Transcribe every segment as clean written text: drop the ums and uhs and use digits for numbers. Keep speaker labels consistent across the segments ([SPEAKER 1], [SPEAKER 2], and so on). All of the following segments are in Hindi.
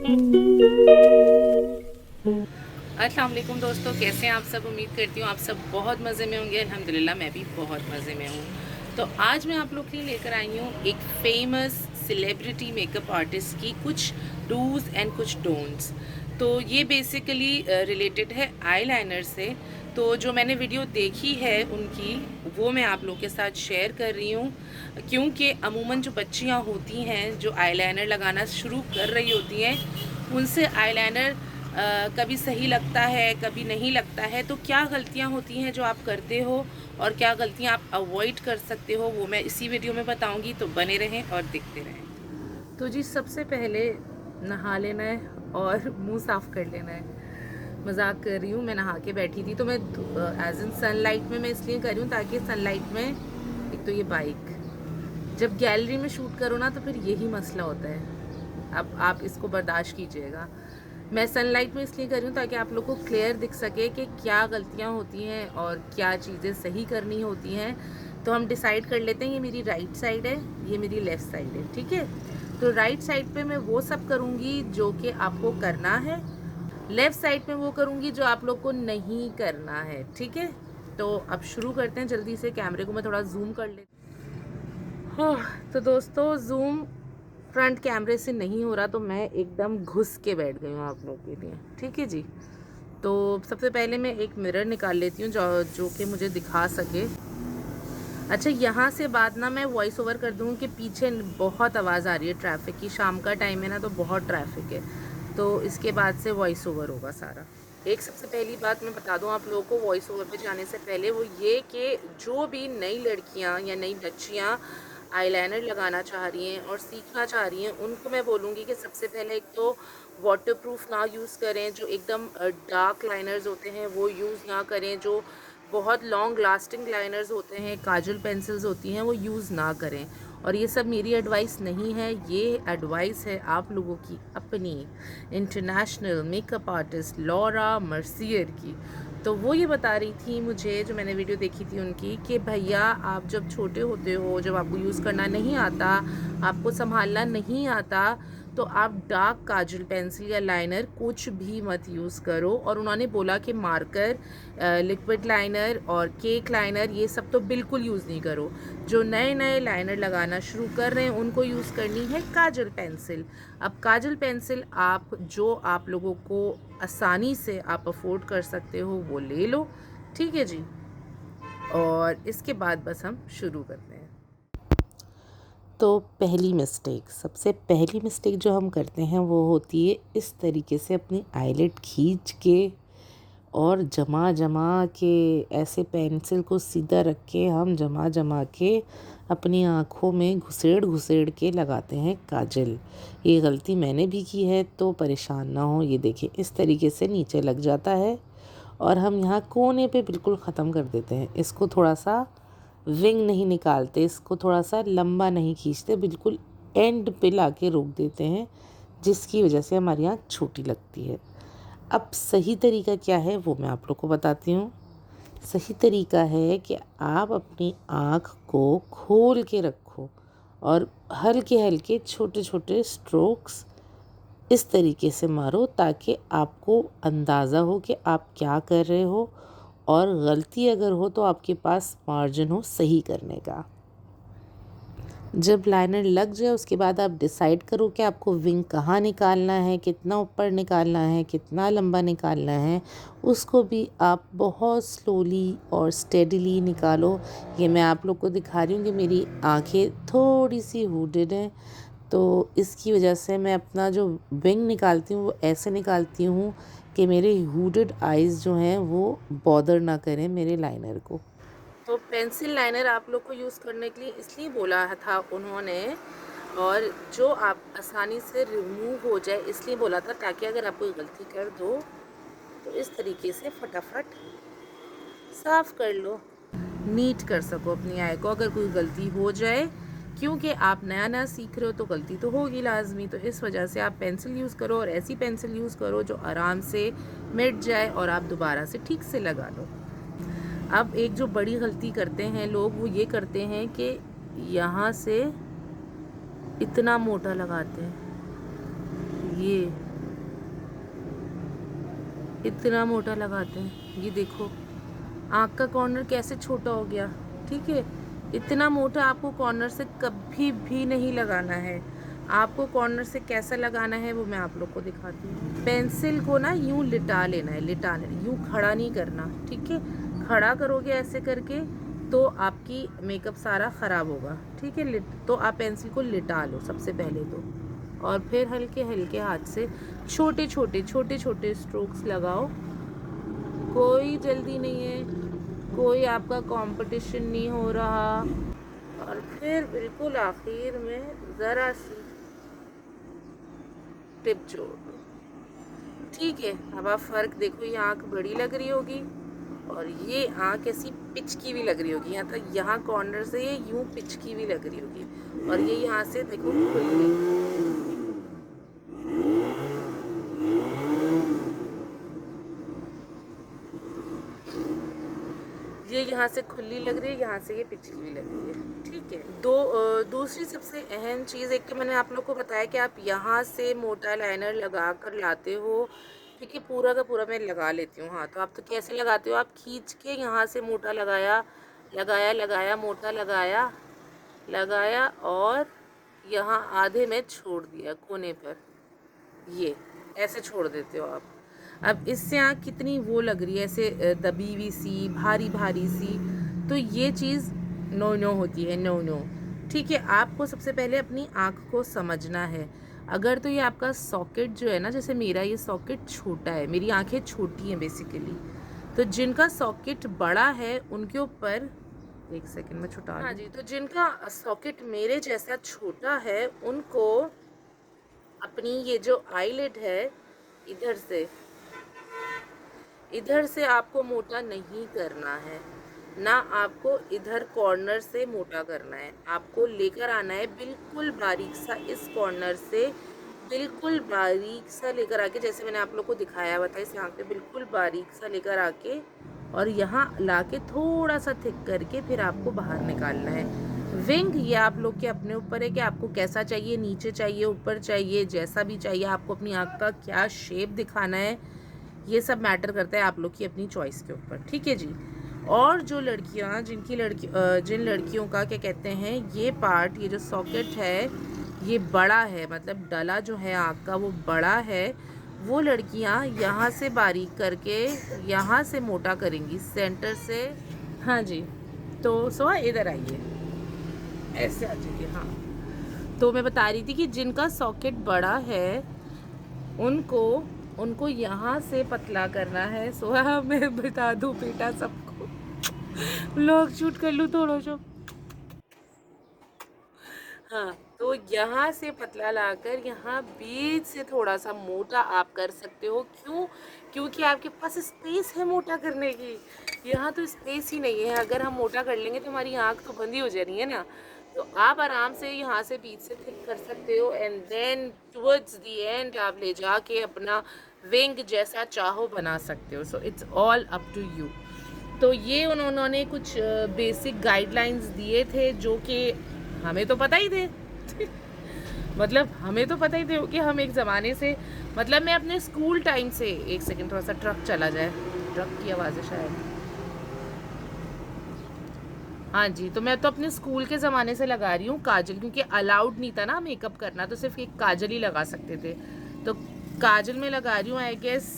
[SPEAKER 1] अस्सलाम वालेकुम दोस्तों, कैसे हैं आप सब। उम्मीद करती हूँ आप सब बहुत मज़े में होंगे। अल्हम्दुलिल्लाह मैं भी बहुत मज़े में हूँ। तो आज मैं आप लोग के लिए लेकर आई हूँ एक फेमस सेलिब्रिटी मेकअप आर्टिस्ट की कुछ डूज़ एंड कुछ डोंट्स। तो ये बेसिकली रिलेटेड है आईलाइनर से। तो जो मैंने वीडियो देखी है उनकी, वो मैं आप लोग के साथ शेयर कर रही हूँ, क्योंकि अमूमन जो बच्चियाँ होती हैं जो आईलाइनर लगाना शुरू कर रही होती हैं, उनसे आईलाइनर कभी सही लगता है कभी नहीं लगता है। तो क्या गलतियां होती हैं जो आप करते हो और क्या गलतियां आप अवॉइड कर सकते हो, वो मैं इसी वीडियो में बताऊंगी। तो बने रहें और देखते रहें। तो जी सबसे पहले नहा लेना है और मुंह साफ़ कर लेना है। मजाक कर रही हूँ, मैं नहा के बैठी थी तो मैं एज इन सनलाइट में मैं इसलिए कर रही हूँ ताकि सनलाइट में, एक तो ये बाइक जब गैलरी में शूट करो ना तो फिर यही मसला होता है। अब आप इसको बर्दाश्त कीजिएगा। मैं सनलाइट में इसलिए कर रही हूँ ताकि आप लोग को क्लियर दिख सके कि क्या गलतियाँ होती हैं और क्या चीज़ें सही करनी होती हैं। तो हम डिसाइड कर लेते हैं, ये मेरी राइट साइड है, ये मेरी लेफ़्ट साइड है, ठीक है। तो राइट साइड पे मैं वो सब करूँगी जो कि आपको करना है, लेफ़्ट साइड पे वो करूँगी जो आप लोग को नहीं करना है, ठीक है। तो अब शुरू करते हैं जल्दी से। कैमरे को मैं थोड़ा जूम कर लेती हूँ। हाँ, तो दोस्तों जूम फ्रंट कैमरे से नहीं हो रहा तो मैं एकदम घुस के बैठ गई हूँ आप लोगों के लिए, ठीक है जी। तो सबसे पहले मैं एक मिरर निकाल लेती हूँ जो जो कि मुझे दिखा सके। अच्छा, यहाँ से बाद ना मैं वॉइस ओवर कर दूँ कि पीछे बहुत आवाज़ आ रही है ट्रैफिक की, शाम का टाइम है ना तो बहुत ट्रैफिक है। तो इसके बाद से वॉइस ओवर होगा सारा। एक सबसे पहली बात मैं बता दूं आप लोगों को वॉइस ओवर पे जाने से पहले, वो ये कि जो भी नई लड़कियां या नई बच्चियां आईलाइनर लगाना चाह रही हैं और सीखना चाह रही हैं, उनको मैं बोलूँगी कि सबसे पहले एक तो वाटरप्रूफ ना यूज़ करें, जो एकदम डार्क लाइनर्स होते हैं वो यूज़ ना करें, जो बहुत लॉन्ग लास्टिंग लाइनर्स होते हैं, काजल पेंसिल्स होती हैं, वो यूज़ ना करें। और ये सब मेरी एडवाइस नहीं है, ये एडवाइस है आप लोगों की अपनी international makeup artist Laura Mercier की। तो वो ये बता रही थी मुझे, जो मैंने वीडियो देखी थी उनकी, कि भैया आप जब छोटे होते हो, जब आपको यूज़ करना नहीं आता, आपको संभालना नहीं आता, तो आप डार्क काजल पेंसिल या लाइनर कुछ भी मत यूज़ करो। और उन्होंने बोला कि मार्कर, लिक्विड लाइनर और केक लाइनर ये सब तो बिल्कुल यूज़ नहीं करो। जो नए नए लाइनर लगाना शुरू कर रहे हैं उनको यूज़ करनी है काजल पेंसिल। अब काजल पेंसिल आप जो आप लोगों को आसानी से आप अफोर्ड कर सकते हो वो ले लो, ठीक है जी। और इसके बाद बस हम शुरू करते हैं। तो पहली मिस्टेक, सबसे पहली मिस्टेक जो हम करते हैं वो होती है इस तरीके से अपनी आईलिड खींच के और जमा जमा के, ऐसे पेंसिल को सीधा रख के हम जमा जमा के अपनी आँखों में घुसेड़ घुसेड़ के लगाते हैं काजल। ये गलती मैंने भी की है, तो परेशान ना हो। ये देखिए इस तरीके से नीचे लग जाता है और हम यहाँ कोने पे बिल्कुल ख़त्म कर देते हैं। इसको थोड़ा सा विंग नहीं निकालते, इसको थोड़ा सा लंबा नहीं खींचते, बिल्कुल एंड पे ला के रोक देते हैं, जिसकी वजह से हमारी आँख छोटी लगती है। अब सही तरीका क्या है वो मैं आप लोग को बताती हूँ। सही तरीका है कि आप अपनी आँख को खोल के रखो और हल्के हल्के छोटे छोटे स्ट्रोक्स इस तरीके से मारो ताकि आपको अंदाज़ा हो कि आप क्या कर रहे हो, और गलती अगर हो तो आपके पास मार्जिन हो सही करने का। जब लाइनर लग जाए उसके बाद आप डिसाइड करो कि आपको विंग कहाँ निकालना है, कितना ऊपर निकालना है, कितना लंबा निकालना है। उसको भी आप बहुत स्लोली और स्टेडीली निकालो। ये मैं आप लोग को दिखा रही हूँ कि मेरी आंखें थोड़ी सी हुडेड हैं, तो इसकी वजह से मैं अपना जो विंग निकालती हूँ वो ऐसे निकालती हूँ कि मेरे हुडेड आइज़ जो हैं वो बॉदर ना करें मेरे लाइनर को। तो पेंसिल लाइनर आप लोग को यूज़ करने के लिए इसलिए बोला था उन्होंने, और जो आप आसानी से रिमूव हो जाए इसलिए बोला था, ताकि अगर आप कोई गलती कर दो तो इस तरीके से फटाफट साफ़ कर लो, नीट कर सको अपनी आई को अगर कोई गलती हो जाए। क्योंकि आप नया नया सीख रहे हो तो गलती तो होगी लाजमी, तो इस वजह से आप पेंसिल यूज़ करो और ऐसी पेंसिल यूज़ करो जो आराम से मिट जाए और आप दोबारा से ठीक से लगा लो। अब एक जो बड़ी गलती करते हैं लोग, वो ये करते हैं कि यहाँ से इतना मोटा लगाते हैं, ये इतना मोटा लगाते हैं। ये देखो आँख का कॉर्नर कैसे छोटा हो गया, ठीक है। इतना मोटा आपको कॉर्नर से कभी भी नहीं लगाना है। आपको कॉर्नर से कैसा लगाना है वो मैं आप लोग को दिखाती हूँ। पेंसिल को ना यूँ लिटा लेना है, लिटा लेना, यूँ खड़ा नहीं करना, ठीक है। खड़ा करोगे ऐसे करके तो आपकी मेकअप सारा ख़राब होगा, ठीक है। तो आप पेंसिल को लिटा लो सबसे पहले तो, और फिर हल्के हल्के हाथ से छोटे छोटे स्ट्रोक्स लगाओ। कोई जल्दी नहीं है, कोई आपका कंपटीशन नहीं हो रहा। और फिर बिल्कुल आखिर में ज़रा सी टिप जोड़ दो, ठीक है। अब आप फ़र्क देखो, ये आँख बड़ी लग रही होगी और ये आँख ऐसी पिचकी भी लग रही होगी। यहाँ तक यहाँ कॉर्नर से ये यूँ पिचकी भी लग रही होगी, और ये यहाँ से देखो खुल गई। ये यहाँ से खुली लग रही है, यहाँ से ये पिचकी भी लग रही है, ठीक है। दूसरी सबसे अहम चीज़, एक तो मैंने आप लोग को बताया कि आप यहाँ से मोटा लाइनर लगा कर लाते हो, ठीक है। पूरा का पूरा मैं लगा लेती हूँ। हाँ, तो आप तो कैसे लगाते हो, आप खींच के यहाँ से मोटा लगाया लगाया लगाया, मोटा लगाया लगाया, और यहाँ आधे में छोड़ दिया कोने पर, ये ऐसे छोड़ देते हो आप। अब इससे आँख कितनी वो लग रही है, ऐसे दबी हुई सी, भारी भारी सी, तो ये चीज़ नो नो होती है, नो नो, ठीक है। आपको सबसे पहले अपनी आँख को समझना है। अगर तो ये आपका सॉकेट जो है ना, जैसे मेरा ये सॉकेट छोटा है, मेरी आँखें छोटी हैं बेसिकली, तो जिनका सॉकेट बड़ा है उनके ऊपर, एक सेकंड में छुटा, हाँ जी, तो जिनका सॉकेट मेरे जैसा छोटा है उनको अपनी ये जो आईलिड है इधर से आपको मोटा नहीं करना है, ना आपको इधर कॉर्नर से मोटा करना है। आपको लेकर आना है बिल्कुल बारीक सा, इस कॉर्नर से बिल्कुल बारीक सा लेकर आके, जैसे मैंने आप लोग को दिखाया हुआ था, इस यहाँ पे बिल्कुल बारीक सा लेकर आके और यहाँ लाके थोड़ा सा थिक करके फिर आपको बाहर निकालना है। विंग ये आप लोग के अपने ऊपर है कि आपको कैसा चाहिए, नीचे चाहिए, ऊपर चाहिए, जैसा भी चाहिए, आपको अपनी आँख का क्या शेप दिखाना है, ये सब मैटर करता है आप लोग की अपनी चॉइस के ऊपर, ठीक है जी। और जो लड़कियां जिन लड़कियों का क्या कहते हैं, ये पार्ट, ये जो सॉकेट है ये बड़ा है, मतलब डला जो है आँख का वो बड़ा है, वो लड़कियां यहाँ से बारीक करके यहाँ से मोटा करेंगी सेंटर से। हाँ जी, तो सोहा इधर आइए, ऐसे आ जाइए। हाँ, तो मैं बता रही थी कि जिनका सॉकेट बड़ा है उनको यहाँ से पतला करना है। सोहा मैं बता दूँ बेटा सबको, व्लॉग शूट कर लूँ थोड़ा सा। हाँ, तो यहाँ से पतला लाकर यहाँ बीच से थोड़ा सा मोटा आप कर सकते हो। क्यों? क्योंकि आपके पास स्पेस है मोटा करने की। यहाँ तो स्पेस ही नहीं है, अगर हम मोटा कर लेंगे तो हमारी आँख तो बंद ही हो जानी है ना। तो आप आराम से यहाँ से बीच से थिक कर सकते हो, and then towards the end आप ले जाके अपना विंग जैसा चाहो बना सकते हो। So it's all up to you. तो ये उन्होंने कुछ बेसिक गाइडलाइंस दिए थे जो कि हमें तो पता ही थे मतलब हमें तो पता ही थे कि हम एक ज़माने से, मतलब मैं अपने स्कूल टाइम से, एक सेकंड थोड़ा सा ट्रक चला जाए, ट्रक की आवाज़ है शायद। हाँ जी, तो मैं तो अपने स्कूल के ज़माने से लगा रही हूँ काजल, क्योंकि अलाउड नहीं था ना मेकअप करना, तो सिर्फ एक काजल ही लगा सकते थे। तो काजल में लगा रही हूँ आई गेस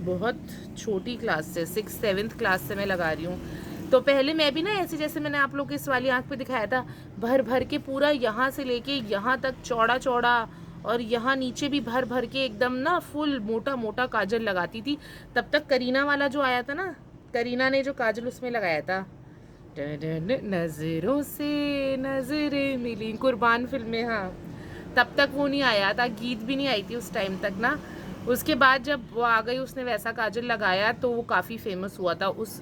[SPEAKER 1] बहुत छोटी क्लास से, 6th-7th क्लास से मैं लगा रही हूँ। तो पहले मैं भी ना ऐसे, जैसे मैंने आप लोग को इस वाली आँख पे दिखाया था, भर भर के पूरा यहाँ से लेके यहाँ तक चौड़ा चौड़ा, और यहाँ नीचे भी भर भर के एकदम ना फुल मोटा मोटा काजल लगाती थी। तब तक करीना वाला जो आया था ना, करीना ने जो काजल उसमें लगाया था, नजरों से नजरें मिली, कुर्बान फिल्म में, हाँ, तब तक वो नहीं आया था, गीत भी नहीं आई थी उस टाइम तक ना। उसके बाद जब वो आ गई, उसने वैसा काजल लगाया तो वो काफ़ी फेमस हुआ था। उस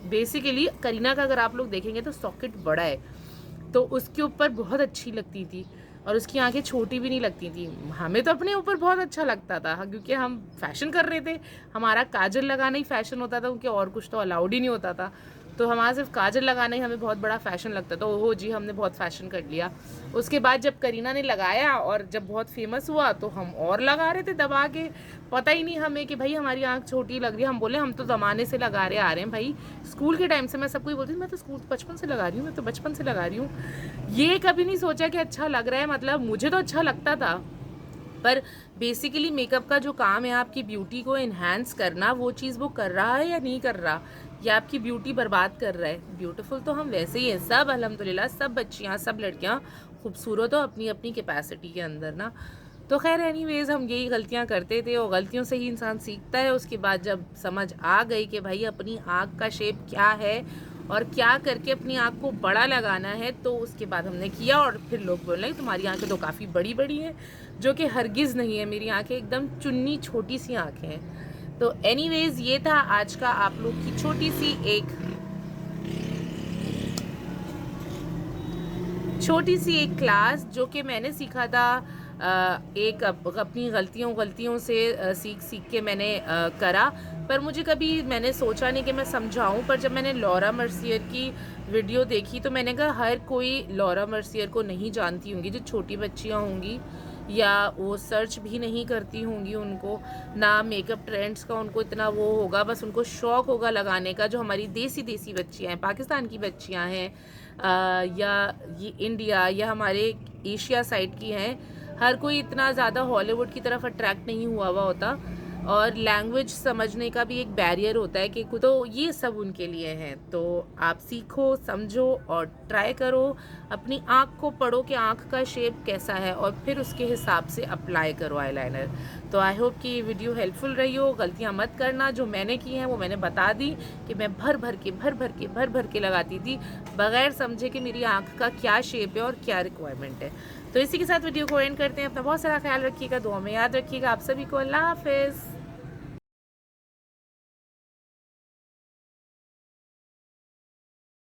[SPEAKER 1] बेसिकली करीना का अगर आप लोग देखेंगे तो सॉकेट बड़ा है, तो उसके ऊपर बहुत अच्छी लगती थी, और उसकी आंखें छोटी भी नहीं लगती थी। हमें तो अपने ऊपर बहुत अच्छा लगता था, क्योंकि हम फैशन कर रहे थे, हमारा काजल लगाना ही फैशन होता था, क्योंकि और कुछ तो अलाउड ही नहीं होता था।
[SPEAKER 2] तो हमारा सिर्फ काजल लगाना ही हमें बहुत बड़ा फ़ैशन लगता था। ओहो जी, हमने बहुत फ़ैशन कर लिया। उसके बाद जब करीना ने लगाया और जब बहुत फेमस हुआ तो हम और लगा रहे थे दबा के। पता ही नहीं हमें कि भाई हमारी आँख छोटी लग रही है। हम बोले हम तो ज़माने से लगा रहे आ रहे हैं भाई। स्कूल के टाइम से मैं सबको ही बोलती थी मैं तो स्कूल बचपन से लगा रही हूँ, मैं तो बचपन से लगा रही हूँ। ये कभी नहीं सोचा कि अच्छा लग रहा है, मतलब मुझे तो अच्छा लगता था, पर बेसिकली मेकअप का जो काम है आपकी ब्यूटी को इन्हांस करना, वो चीज़ वो कर रहा है या नहीं कर रहा, या आपकी ब्यूटी बर्बाद कर रहा है। ब्यूटीफुल तो हम वैसे ही हैं सब, अल्हम्दुलिल्लाह, सब बच्चियाँ सब लड़कियाँ खूबसूरत हो अपनी अपनी कैपेसिटी के अंदर ना। तो खैर एनीवेज हम यही गलतियाँ करते थे और गलतियों से ही इंसान सीखता है। उसके बाद जब समझ आ गई कि भाई अपनी आँख का शेप क्या है और क्या करके अपनी आँख को बड़ा लगाना है, तो उसके बाद हमने किया। और फिर लोग बोल रहे तुम्हारी आँखें तो काफ़ी बड़ी बड़ी हैं, जो कि हरगिज़ नहीं है। मेरी आँखें एकदम चुन्नी छोटी सी आँखें हैं। तो एनीवेज ये था आज का आप लोग की छोटी सी एक क्लास, जो कि मैंने सीखा था एक अपनी गलतियों से सीख के मैंने करा। पर मुझे कभी मैंने सोचा नहीं कि मैं समझाऊं। पर जब मैंने लॉरा मर्सियर की वीडियो देखी तो मैंने कहा हर कोई लॉरा मर्सियर को नहीं जानती होंगी, जो छोटी बच्चियां होंगी या वो सर्च भी नहीं करती होंगी, उनको ना मेकअप ट्रेंड्स का उनको इतना वो होगा, बस उनको शौक़ होगा लगाने का। जो हमारी देसी बच्चियां हैं, पाकिस्तान की बच्चियां हैं या ये इंडिया या हमारे एशिया साइड की हैं, हर कोई इतना ज़्यादा हॉलीवुड की तरफ अट्रैक्ट नहीं हुआ होता। और लैंग्वेज समझने का भी एक बैरियर होता है कि तो ये सब उनके लिए हैं। तो आप सीखो, समझो और ट्राई करो। अपनी आँख को पढ़ो कि आँख का शेप कैसा है और फिर उसके हिसाब से अप्लाई करो आईलाइनर। तो आई होप कि ये वीडियो हेल्पफुल रही हो। गलतियाँ मत करना, जो मैंने की हैं वो मैंने बता दी कि मैं भर भर के लगाती थी बग़ैर समझे कि मेरी आँख का क्या शेप है और क्या रिक्वायरमेंट है। तो इसी के साथ वीडियो को एंड करते हैं। अपना बहुत सारा ख्याल रखिएगा, दुआ में याद रखिएगा। आप सभी को अल्लाह हाफ़िज़।